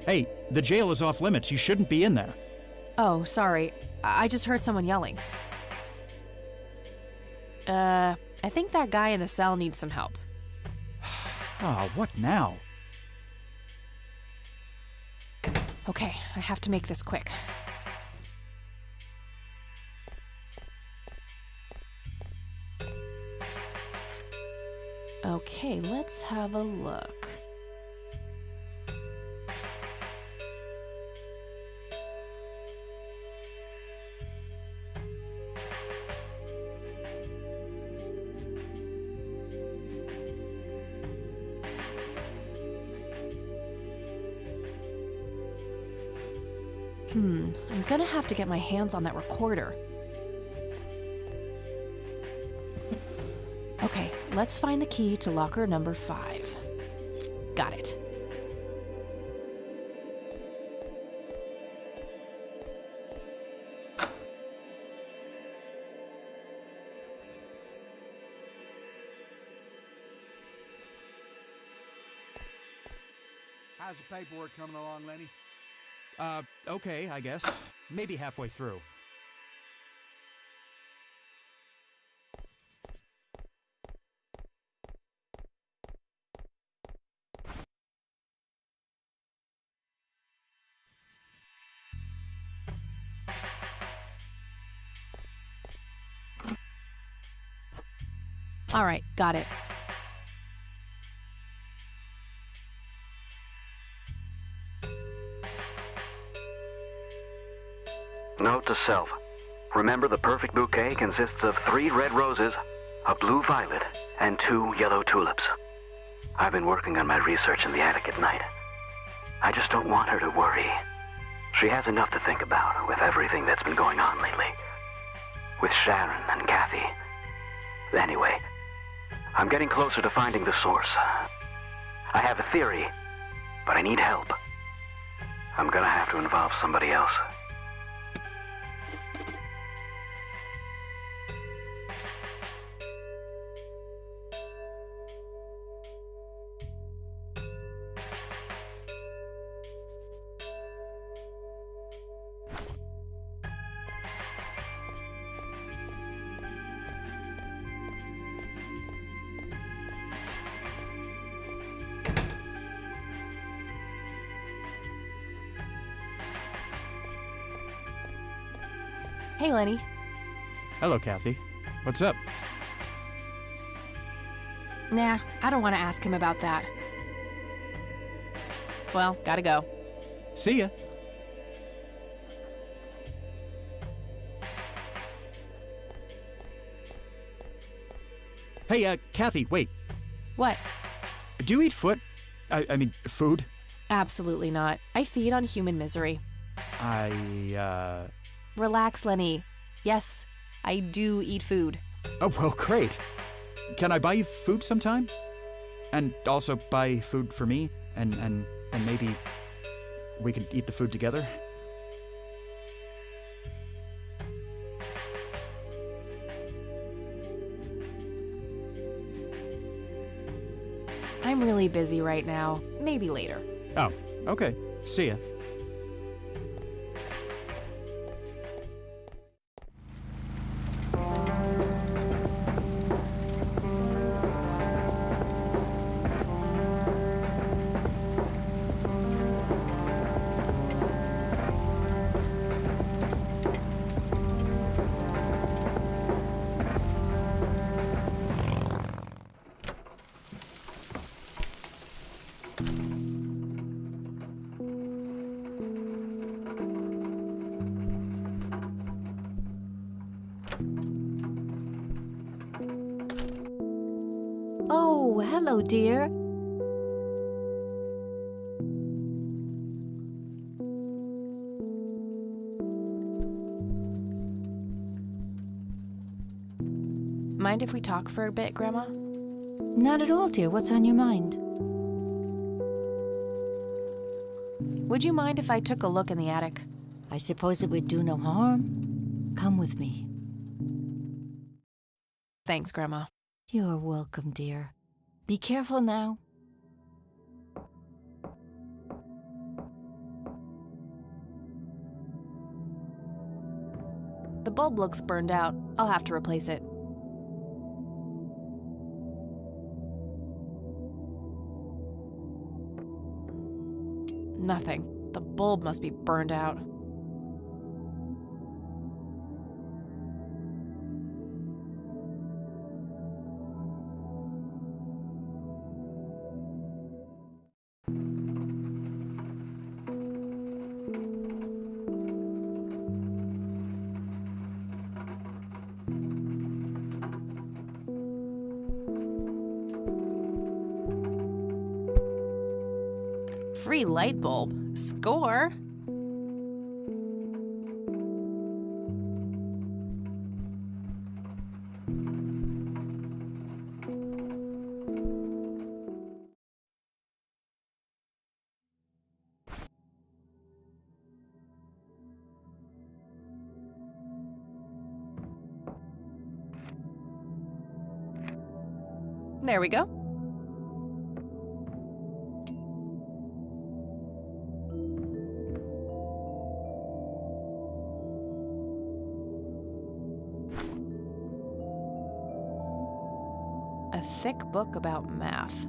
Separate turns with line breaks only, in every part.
Hey, the jail is off limits. You shouldn't be in there.
Oh, sorry. I just heard someone yelling. I think that guy in the cell needs some help.
Ah, what now?
Okay, I have to make this quick. Okay, let's have a look. I'm gonna have to get my hands on that recorder. Okay, let's find the key to locker number 5. Got it.
How's the paperwork coming along, Lenny?
Okay, I guess. Maybe halfway through.
All right, got it.
Note to self. Remember, the perfect bouquet consists of 3 red roses, a blue violet, and 2 yellow tulips. I've been working on my research in the attic at night. I just don't want her to worry. She has enough to think about with everything that's been going on lately. With Sharon and Kathy. Anyway, I'm getting closer to finding the source. I have a theory, but I need help. I'm gonna have to involve somebody else.
Hey, Lenny.
Hello, Kathy. What's up?
Nah, I don't want to ask him about that. Well, gotta go.
See ya. Hey, Kathy, wait.
What?
Do you eat foot? I mean, food?
Absolutely not. I feed on human misery. Relax, Lenny. Yes, I do eat food.
Oh, well, great. Can I buy you food sometime? And also buy food for me? And maybe we can eat the food together?
I'm really busy right now. Maybe later.
Oh, okay. See ya.
Oh, hello, dear.
Mind if we talk for a bit, Grandma?
Not at all, dear. What's on your mind?
Would you mind if I took a look in the attic?
I suppose it would do no harm. Come with me.
Thanks, Grandma.
You're welcome, dear. Be careful now.
The bulb looks burned out. I'll have to replace it. Nothing. The bulb must be burned out. Free light bulb. Score! There we go. A thick book about math.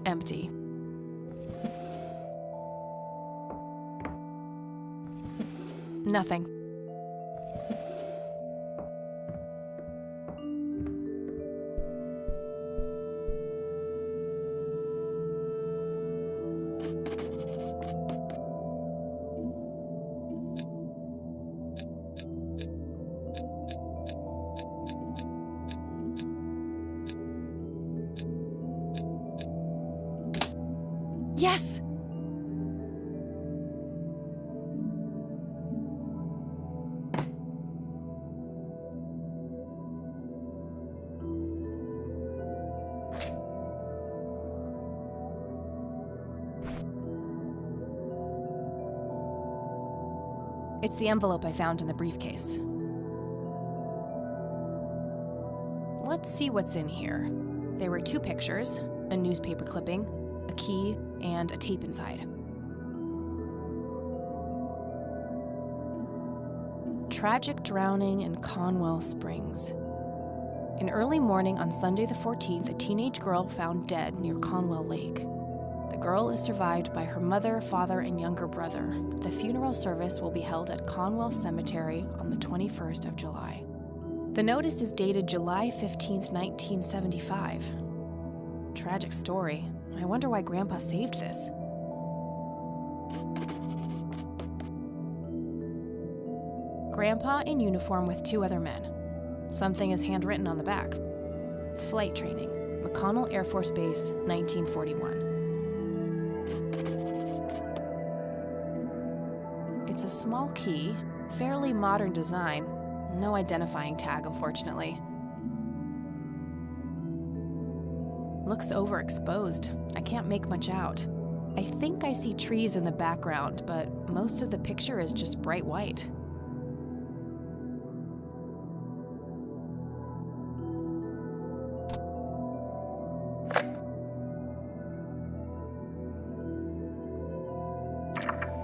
Empty. Nothing. Yes! It's the envelope I found in the briefcase. Let's see what's in here. There were 2 pictures, a newspaper clipping, a key, and a tape inside. Tragic drowning in Conwell Springs. In early morning on Sunday the 14th, a teenage girl found dead near Conwell Lake. The girl is survived by her mother, father, and younger brother. The funeral service will be held at Conwell Cemetery on the 21st of July. The notice is dated July 15th, 1975. Tragic story. I wonder why Grandpa saved this. Grandpa in uniform with 2 other men. Something is handwritten on the back. Flight training, McConnell Air Force Base, 1941. It's a small key, fairly modern design. No identifying tag, unfortunately. Looks overexposed. I can't make much out. I think I see trees in the background, but most of the picture is just bright white.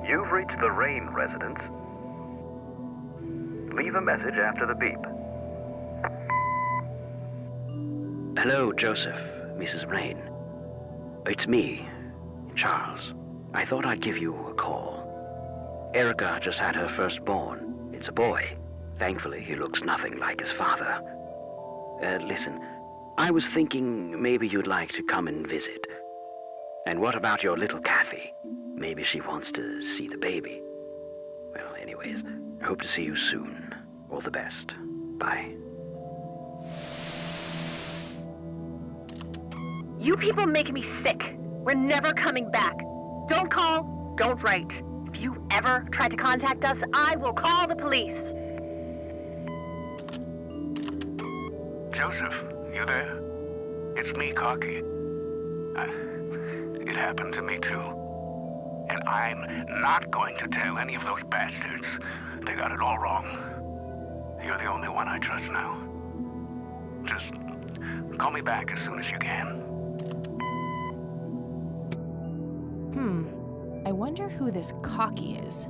You've reached the Rain residence. Leave a message after the beep. Hello, Joseph, Mrs. Rain. It's me, Charles. I thought I'd give you a call. Erica just had her firstborn. It's a boy. Thankfully, he looks nothing like his father. Listen, I was thinking maybe you'd like to come and visit. And what about your little Kathy? Maybe she wants to see the baby. Well, anyways, I hope to see you soon. All the best. Bye.
You people make me sick. We're never coming back. Don't call, don't write. If you ever try to contact us, I will call the police.
Joseph, you there? It's me, Cocky. It happened to me too. And I'm not going to tell any of those bastards. They got it all wrong. You're the only one I trust now. Just call me back as soon as you can.
I wonder who this Cocky is.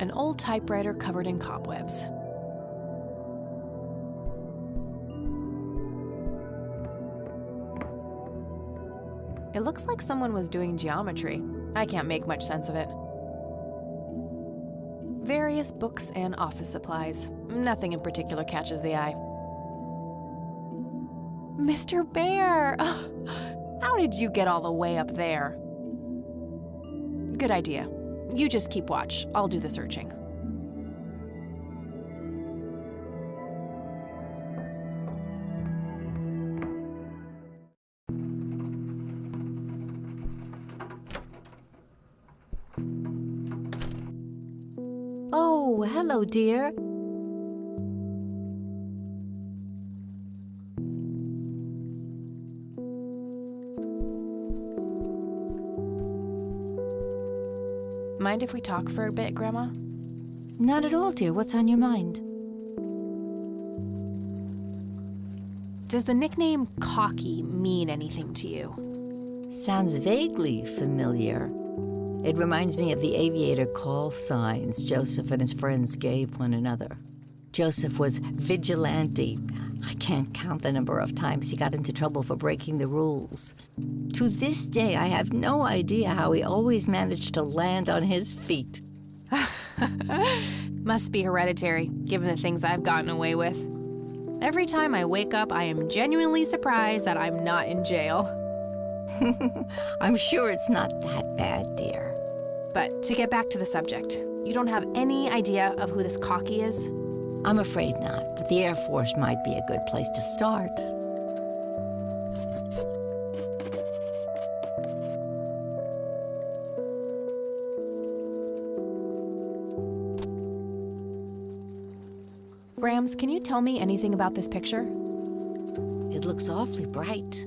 An old typewriter covered in cobwebs. It looks like someone was doing geometry. I can't make much sense of it. Various books and office supplies. Nothing in particular catches the eye. Mr. Bear! How did you get all the way up there? Good idea. You just keep watch. I'll do the searching.
Oh, hello, dear.
Mind if we talk for a bit, Grandma?
Not at all, dear. What's on your mind?
Does the nickname Cocky mean anything to you?
Sounds vaguely familiar. It reminds me of the aviator call signs Joseph and his friends gave one another. Joseph was vigilante. I can't count the number of times he got into trouble for breaking the rules. To this day, I have no idea how he always managed to land on his feet.
Must be hereditary, given the things I've gotten away with. Every time I wake up, I am genuinely surprised that I'm not in jail.
I'm sure it's not that bad, dear.
But to get back to the subject, you don't have any idea of who this Cocky is?
I'm afraid not, but the Air Force might be a good place to start.
Grams, can you tell me anything about this picture?
It looks awfully bright.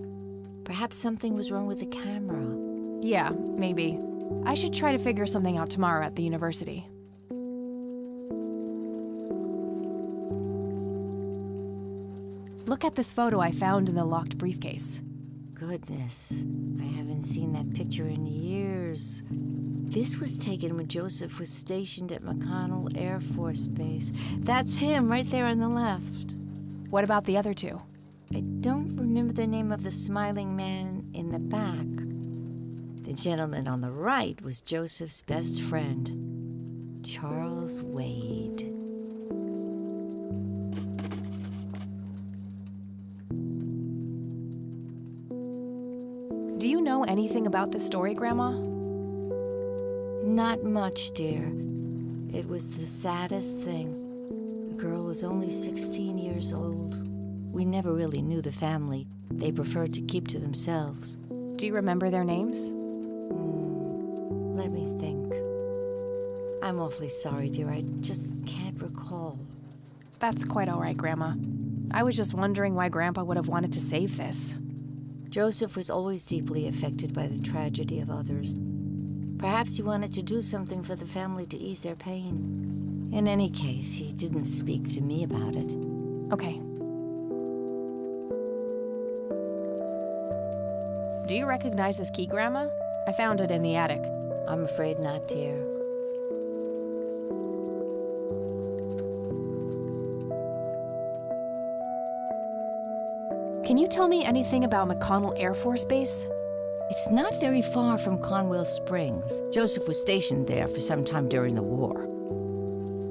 Perhaps something was wrong with the camera.
Yeah, maybe. I should try to figure something out tomorrow at the university. Look at this photo I found in the locked briefcase.
Goodness, I haven't seen that picture in years. This was taken when Joseph was stationed at McConnell Air Force Base. That's him right there on the left.
What about the other two?
I don't remember the name of the smiling man in the back. The gentleman on the right was Joseph's best friend, Charles Wade.
Do you know anything about this story, Grandma?
Not much, dear. It was the saddest thing. The girl was only 16 years old. We never really knew the family. They preferred to keep to themselves.
Do you remember their names?
Let me think. I'm awfully sorry, dear. I just can't recall.
That's quite all right, Grandma. I was just wondering why Grandpa would have wanted to save this.
Joseph was always deeply affected by the tragedy of others. Perhaps he wanted to do something for the family to ease their pain. In any case, he didn't speak to me about it.
Okay. Do you recognize this key, Grandma? I found it in the attic.
I'm afraid not, dear.
Can you tell me anything about McConnell Air Force Base?
It's not very far from Conwell Springs. Joseph was stationed there for some time during the war.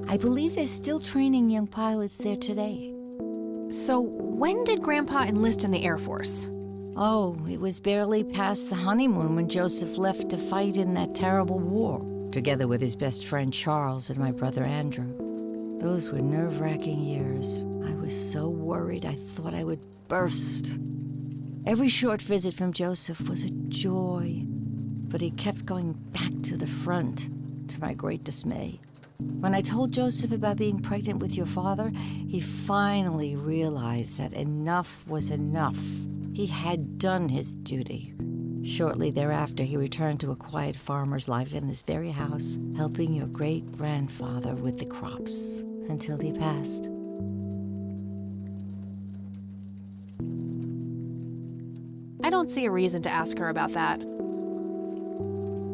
I believe they're still training young pilots there today.
So, when did Grandpa enlist in the Air Force?
Oh, it was barely past the honeymoon when Joseph left to fight in that terrible war, together with his best friend Charles and my brother Andrew. Those were nerve-wracking years. I was so worried I thought I would burst. Every short visit from Joseph was a joy, but he kept going back to the front, to my great dismay. When I told Joseph about being pregnant with your father, he finally realized that enough was enough. He had done his duty. Shortly thereafter, he returned to a quiet farmer's life in this very house, helping your great-grandfather with the crops, until he passed.
I don't see a reason to ask her about that.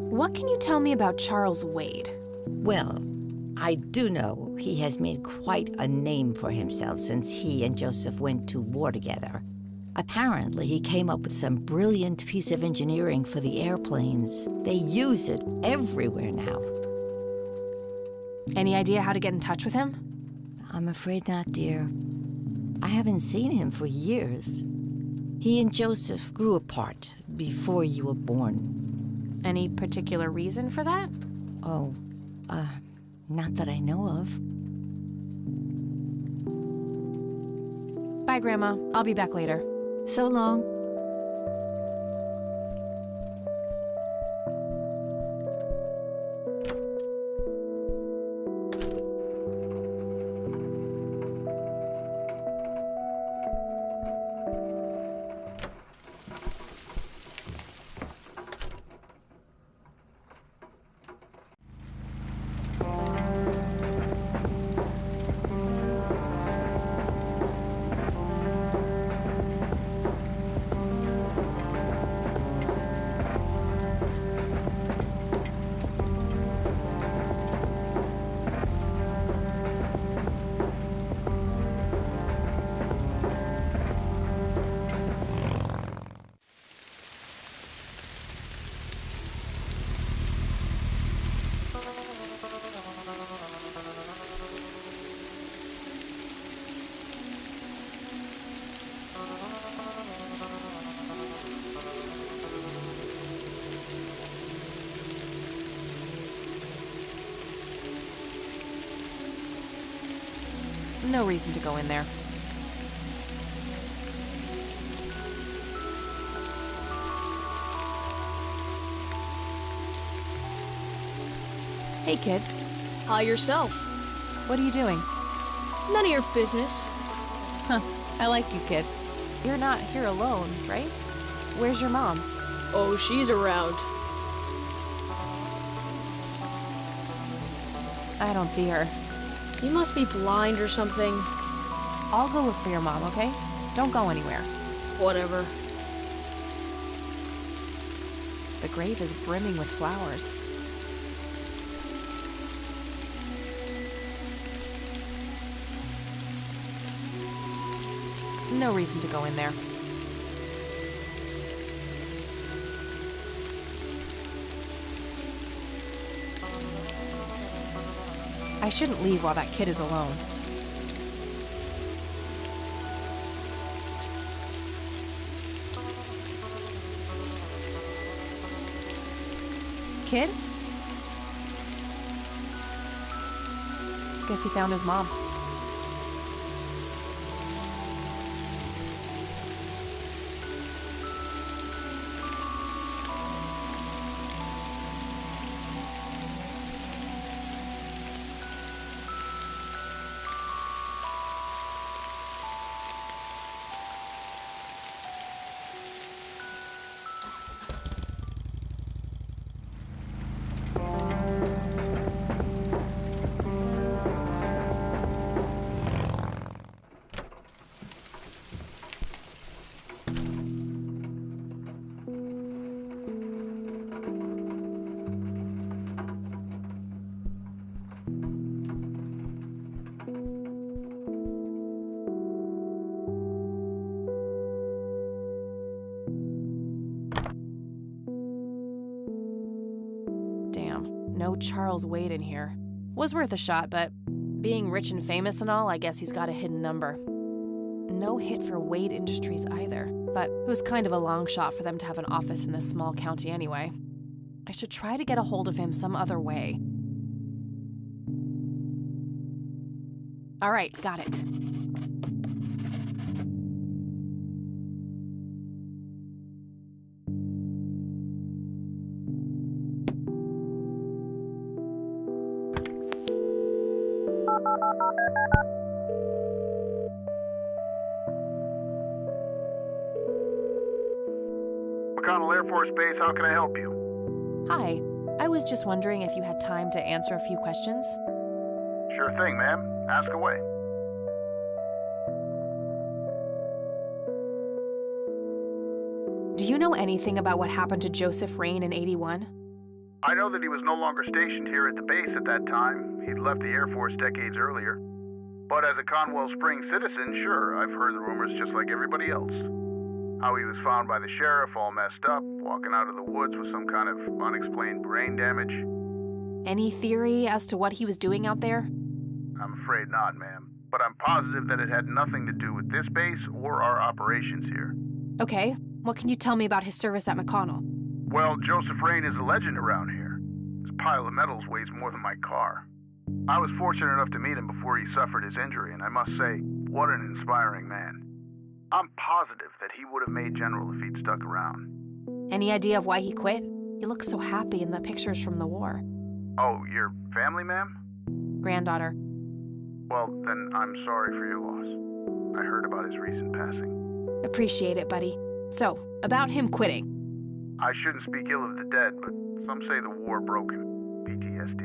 What can you tell me about Charles Wade?
Well, I do know he has made quite a name for himself since he and Joseph went to war together. Apparently, he came up with some brilliant piece of engineering for the airplanes. They use it everywhere now.
Any idea how to get in touch with him?
I'm afraid not, dear. I haven't seen him for years. He and Joseph grew apart before you were born.
Any particular reason for that?
Oh, not that I know of.
Bye, Grandma. I'll be back later.
So long.
No reason to go in there. Hey, kid.
Hi yourself.
What are you doing?
None of your business.
Huh. I like you, kid. You're not here alone, right? Where's your mom?
Oh, she's around.
I don't see her.
You must be blind or something.
I'll go look for your mom, okay? Don't go anywhere.
Whatever.
The grave is brimming with flowers. No reason to go in there. I shouldn't leave while that kid is alone. Kid? Guess he found his mom. No Charles Wade in here. Was worth a shot, but being rich and famous and all, I guess he's got a hidden number. No hit for Wade Industries either, but it was kind of a long shot for them to have an office in this small county anyway. I should try to get a hold of him some other way. All right, got it.
McConnell Air Force Base, how can I help you?
Hi, I was just wondering if you had time to answer a few questions.
Sure thing, ma'am. Ask away.
Do you know anything about what happened to Joseph Rain in '81?
I know that he was no longer stationed here at the base at that time. He'd left the Air Force decades earlier. But as a Conwell Springs citizen, sure, I've heard the rumors just like everybody else. How he was found by the sheriff all messed up, walking out of the woods with some kind of unexplained brain damage.
Any theory as to what he was doing out there?
I'm afraid not, ma'am. But I'm positive that it had nothing to do with this base or our operations here.
Okay, what can you tell me about his service at McConnell?
Well, Joseph Rain is a legend around here. His pile of medals weighs more than my car. I was fortunate enough to meet him before he suffered his injury, and I must say, what an inspiring man. I'm positive that he would have made General if he'd stuck around.
Any idea of why he quit? He looks so happy in the pictures from the war.
Oh, your family, ma'am?
Granddaughter.
Well, then I'm sorry for your loss. I heard about his recent passing.
Appreciate it, buddy. So, about him quitting.
I shouldn't speak ill of the dead, but some say the war broke him. PTSD.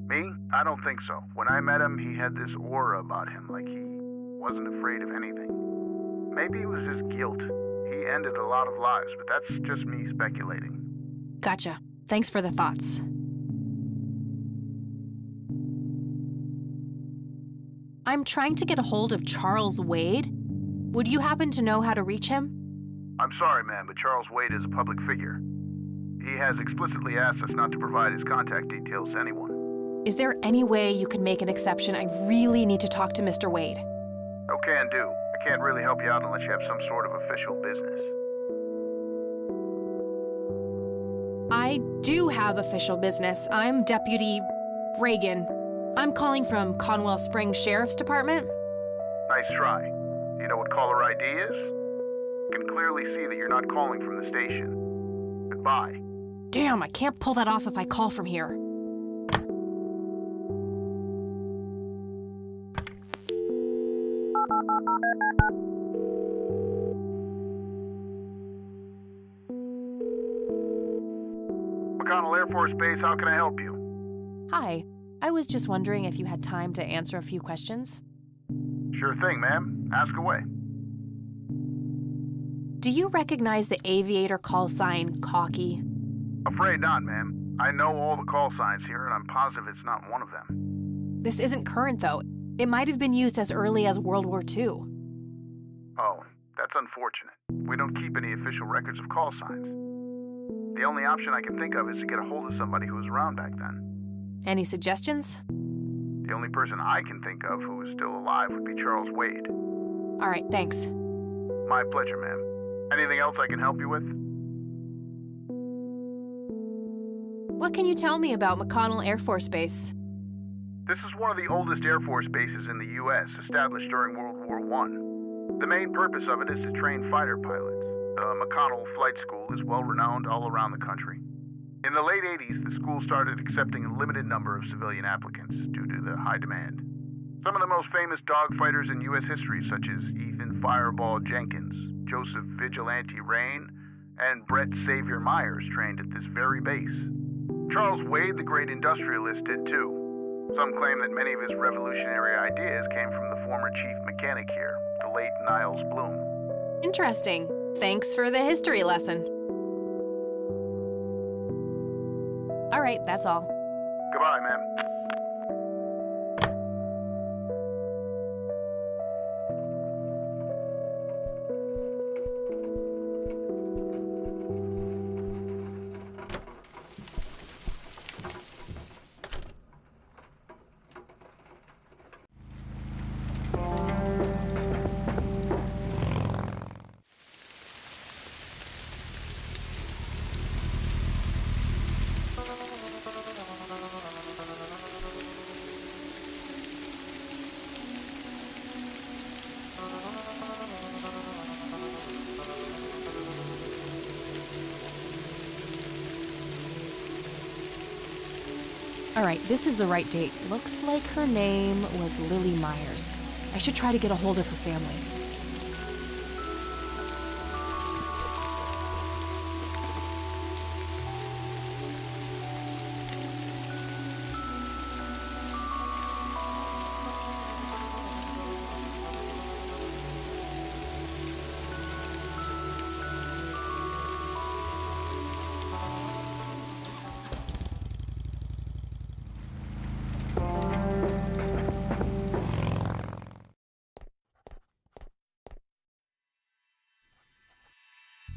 Me? I don't think so. When I met him, he had this aura about him, like he wasn't afraid of anything. Maybe it was just guilt. He ended a lot of lives, but that's just me speculating.
Gotcha. Thanks for the thoughts. I'm trying to get a hold of Charles Wade. Would you happen to know how to reach him?
I'm sorry, ma'am, but Charles Wade is a public figure. He has explicitly asked us not to provide his contact details to anyone.
Is there any way you can make an exception? I really need to talk to Mr. Wade.
Oh, can do. I can't really help you out unless you have some sort of official business.
I do have official business. I'm Deputy Reagan. I'm calling from Conwell Springs Sheriff's Department.
Nice try. Do you know what caller ID is? I can clearly see that you're not calling from the station. Goodbye.
Damn, I can't pull that off if I call from here.
McConnell Air Force Base, how can I help you?
Hi, I was just wondering if you had time to answer a few questions.
Sure thing, ma'am. Ask away.
Do you recognize the aviator call sign, Cocky?
Afraid not, ma'am. I know all the call signs here, and I'm positive it's not one of them.
This isn't current, though. It might have been used as early as World War II.
Oh, that's unfortunate. We don't keep any official records of call signs. The only option I can think of is to get a hold of somebody who was around back then.
Any suggestions?
The only person I can think of who is still alive would be Charles Wade.
All right, thanks.
My pleasure, ma'am. Anything else I can help you with?
What can you tell me about McConnell Air Force Base?
This is one of the oldest Air Force bases in the U.S., established during World War I. The main purpose of it is to train fighter pilots. The McConnell Flight School is well renowned all around the country. In the late 80s, the school started accepting a limited number of civilian applicants due to the high demand. Some of the most famous dogfighters in U.S. history, such as Ethan Fireball Jenkins, Joseph Vigilante Rain, and Brett Savior Myers trained at this very base. Charles Wade, the great industrialist, did too. Some claim that many of his revolutionary ideas came from the former chief mechanic here, the late Niles Bloom.
Interesting. Thanks for the history lesson. All right, that's all.
Goodbye, ma'am.
All right, this is the right date. Looks like her name was Lily Myers. I should try to get a hold of her family.